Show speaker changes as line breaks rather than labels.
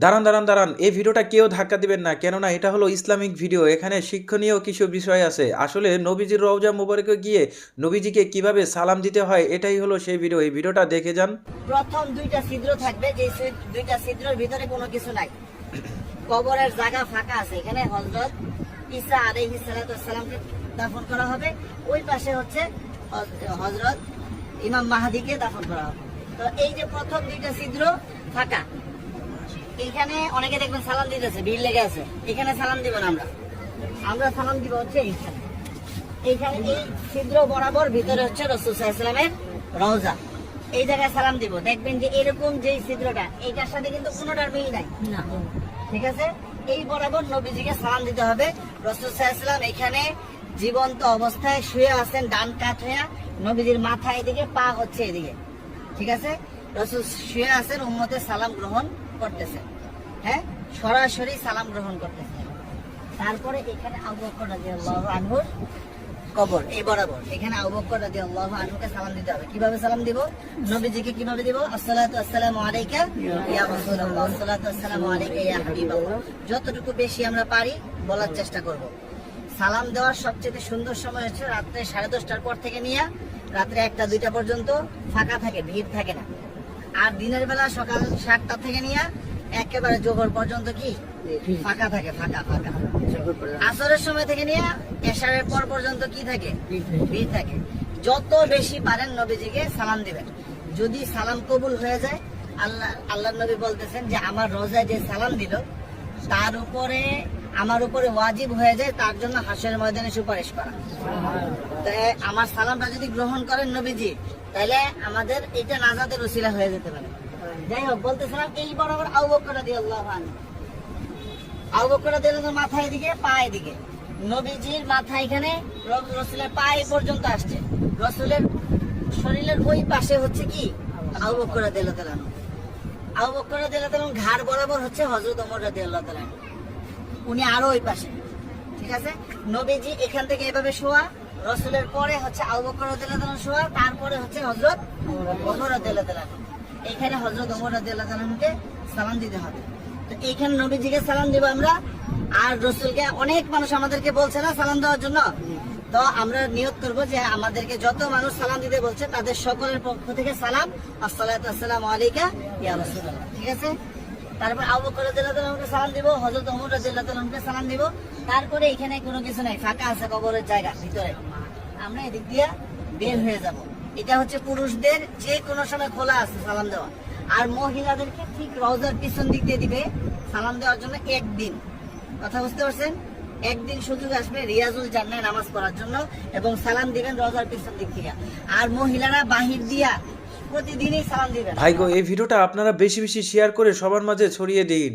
দাঁড়ান দাঁড়ান দাঁড়ান, এই ভিডিওটা কেউ ধাক্কা দিবেন না, কেননা এটা হলো ইসলামিক ভিডিও। এখানে শিক্ষণীয় কিছু বিষয় আছে। আসলে নবীজির রওজা মুবারকে গিয়ে নবীজিকে কিভাবে সালাম দিতে হয় এটাই হলো সেই ভিডিও। এই ভিডিওটা দেখে যান।
প্রথম দুইটা ছিদ্র থাকবে, যে দুইটা ছিদ্রের ভিতরে কোনো কিছু নাই, কবরের জায়গা ফাঁকা আছে। এখানে হযরত ঈসা আলাইহিস সালামকে দাফন করা হবে। ওই পাশে হচ্ছে হযরত ইমাম মাহদিকে দাফন করা হবে। তো এই যে প্রথম দুইটা ছিদ্র ফাঁকা, এখানে অনেকে দেখবেন সালাম দিতেছে, ভিড় লেগে আছে। এখানে সালাম দিব না, আমরা সালাম দিব হচ্ছে এইখানে। এইখানে এই ছিদ্র বরাবর ভিতরে হচ্ছে রাসূল সাল্লাল্লাহু আলাইহি ওয়াসাল্লামের রওজা। এই জায়গায় সালাম দিব। দেখবেন যে এরকম যে ছিদ্রটা, এইটার সাথে কিন্তু কোনোটার মিল নাই, ঠিক আছে? এই বরাবর নবীজিকে সালাম দিতে হবে। রাসূল সাল্লাল্লাহু আলাইহি ওয়াসাল্লাম এখানে জীবন্ত অবস্থায় শুয়ে আছেন, ডান কাত হয়ে। নবীজির মাথা এদিকে, পা হচ্ছে এদিকে, ঠিক আছে? রাসূল শুয়ে আছেন, উম্মতের সালাম গ্রহণ করতেছে, হ্যাঁ, সরাসরি সালাম গ্রহণ করতেছে। তারপরে এখানে আবু বকর রাদিয়াল্লাহু আনহুর কবর, এই বরাবর এখানে আবু বকর রাদিয়াল্লাহু আনহুকে সালাম দিতে হবে। কিভাবে সালাম দিব? নবীজিকে কিভাবে দিব? আসসালাতু আসসালামু আলাইকা ইয়া রাসূলুল্লাহ, আসসালাতু আসসালামু আলাইকা ইয়া হাবিবাল্লাহ। যতটুকু বেশি আমরা পারি বলার চেষ্টা করব। সালাম দেওয়ার সবচেয়ে সুন্দর সময় হচ্ছে রাত্রে 10:30টার পর থেকে নিয়ে রাত্রে 1টা-2টা পর্যন্ত ফাঁকা থাকে, ভিড় থাকে না। আর দিনের বেলা সকাল 7টা থেকে নিয়ে একেবারে জোহর পর্যন্ত কি ফাঁকা থাকে, ফাঁকা। আসরের সময় থেকে নিয়ে এশারের পর পর্যন্ত কি থাকে? ভিড় থাকে। যত বেশি পারেন নবীজিকে সালাম দিবেন। যদি সালাম কবুল হয়ে যায়, আল্লাহ নবী বলতেছেন যে আমার রোজায় যে সালাম দিল তার উপরে, আমার উপরে ওয়াজিব হয়ে যায় তার জন্য হাসরের ময়দানে সুপারিশ করা। তাই আমার সালামটা যদি গ্রহণ করেন নবীজি, তাহলে আমাদের এটা নাজাতের ওসিলা হয়ে যেতে পারে। যাই হোক, বলতেছিলাম এই বরাবর আবু বকর রাদিয়াল্লাহু আনহু, আবু বকর রাদিয়াল্লাহু আনহু মাথা এদিকে, পা এদিকে। নবীজির মাথা এখানে, রাসূলের পা এই পর্যন্ত আসছে। রাসূলের শরীরের ওই পাশে হচ্ছে কি আবু বকর রাদিয়াল্লাহু আনহু। আবু বকর রাদিয়াল্লাহু আনহু ঘাড় বরাবর হচ্ছে হযরত ওমর রাদিয়াল্লাহু আনহু, উনি আরো ওই পাশে, ঠিক আছে? নবীজি এখান থেকে এভাবে শোয়া, রাসূলের পরে হচ্ছে আবু বকর রাদিয়াল্লাহু আনহু শোয়া, তারপরে হচ্ছে হযরত ওমর রাদিয়াল্লাহু আনহু। এখানে হযরত ওমর রাদিয়াল্লাহু আনহুকে সালাম দিতে হবে। তো এইখানে নবীজিকে সালাম দিব আমরা। আর রাসূলকে অনেক মানুষ আমাদেরকে বলছে না সালাম দেওয়ার জন্য, তো আমরা নিয়ত করব যে আমাদেরকে যত মানুষ সালাম দিতে বলছে তাদের সকলের পক্ষ থেকে সালাম, আসসালাতু আসসালামু আলাইকা ইয়া রাসূলুল্লাহ, ঠিক আছে? তারপর আবু বকর রাদিয়াল্লাহু আনহুকে সালাম দিব, হযরত ওমর রাদিয়াল্লাহু আনহুকে সালাম দিব। তারপরে এখানে কোনো কিছু নাই, ফাঁকা আছে কবরের জায়গা ভিতরে। আমরা এদিক দিয়ে বের হয়ে যাব। এটা হচ্ছে পুরুষদের যে কোনো সময় খোলা আছে সালাম দেওয়া। আর মহিলাদেরকে ঠিক রওজার পিছন দিক দিয়ে দিবে সালাম দেওয়ার জন্য একদিন। কথা বুঝতে পারছেন? একদিন সুযোগ আসবে রিয়াজুল জান্নাহ নামাজ পড়ার জন্য, এবং সালাম দিবেন রওজার পিছন দিক থেকে। আর মহিলারা বাহির দিয়া প্রতিদিনই সালাম দিবেন।
ভাইগো, এই ভিডিওটা আপনারা বেশি বেশি শেয়ার করে সবার মাঝে ছড়িয়ে দিন।